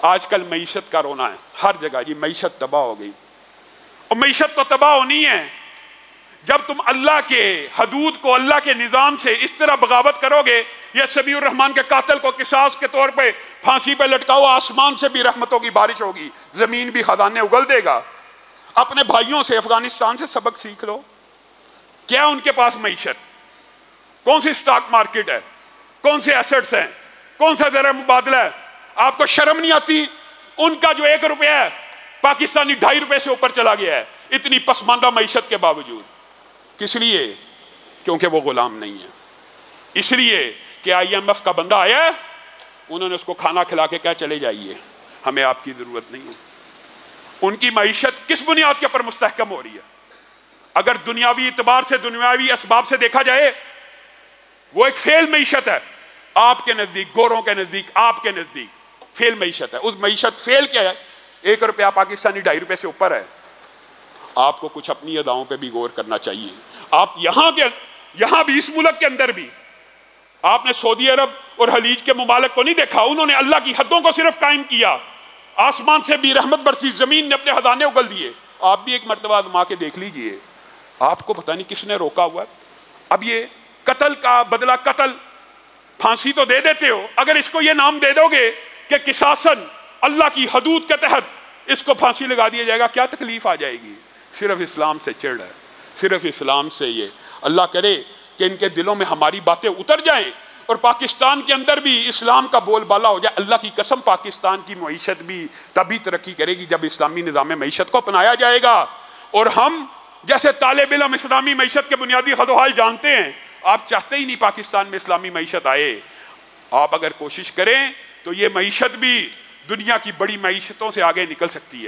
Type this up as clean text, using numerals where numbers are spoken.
आजकल मईशत का रोना है हर जगह जी, मईशत तबाह हो गई। और मईशत तो तबाह होनी है जब तुम अल्लाह के हदूद को, अल्लाह के निज़ाम से इस तरह बगावत करोगे। या सबीउर रहमान के कातिल को किसास के तौर पे फांसी पे लटकाओ, आसमान से भी रहमतों की बारिश होगी, जमीन भी खजाने उगल देगा। अपने भाइयों से, अफगानिस्तान से सबक सीख लो। क्या उनके पास मईशत, कौन सी स्टॉक मार्केट है, कौन से एसेट्स हैं, कौन सा ज़र मुबादला है? आपको शर्म नहीं आती? उनका जो 1 रुपया है पाकिस्तानी 2.5 रुपए से ऊपर चला गया है, इतनी पसमानदा मईशत के बावजूद। किस लिए? क्योंकि वो गुलाम नहीं है। इसलिए कि IMF का बंदा आया, उन्होंने उसको खाना खिला के क्या चले जाइए, हमें आपकी जरूरत नहीं है। उनकी मईशत किस बुनियाद के ऊपर मुस्तहकम हो रही है? अगर दुनियावी इतबार से, दुनियावी असबाब से देखा जाए, वो एक फेल मईशत है आपके नजदीक, गोरों के नजदीक, आपके नजदीक फेल मईशत है। उस मईशत फेल क्या है? 1 रुपया पाकिस्तानी 2.5 रुपए से ऊपर है। आपको कुछ अपनी अदाओं पे भी गौर करना चाहिए। आप यहां भी, इस मुल्क के अंदर भी आपने सऊदी अरब और खलीज के मुमालिक को नहीं देखा, उन्होंने अल्लाह की हदों को सिर्फ कायम किया, आसमान से भी रहमत बरसी, जमीन ने अपने खजाने उगल दिए। आप भी एक मर्तबा आजमा के देख लीजिए, आपको पता नहीं किसने रोका हुआ। अब ये कत्ल का बदला कत्ल, फांसी तो दे देते हो, अगर इसको ये नाम दे दोगे कि किसासन अल्लाह की हदूद के तहत इसको फांसी लगा दिया जाएगा, क्या तकलीफ आ जाएगी? सिर्फ इस्लाम से चिढ़ है, सिर्फ इस्लाम से। ये अल्लाह करे कि इनके दिलों में हमारी बातें उतर जाएं और पाकिस्तान के अंदर भी इस्लाम का बोलबाला हो जाए। अल्लाह की कसम, पाकिस्तान की मईशत भी तभी तरक्की करेगी जब इस्लामी निज़ाम मईशत को अपनाया जाएगा। और हम जैसे तालिब इल्म इस्लामी मईशत के बुनियादी हदोहाल जानते हैं, आप चाहते ही नहीं पाकिस्तान में इस्लामी मईशत आए। आप अगर कोशिश करें तो ये मईशत भी दुनिया की बड़ी मईशतों से आगे निकल सकती है।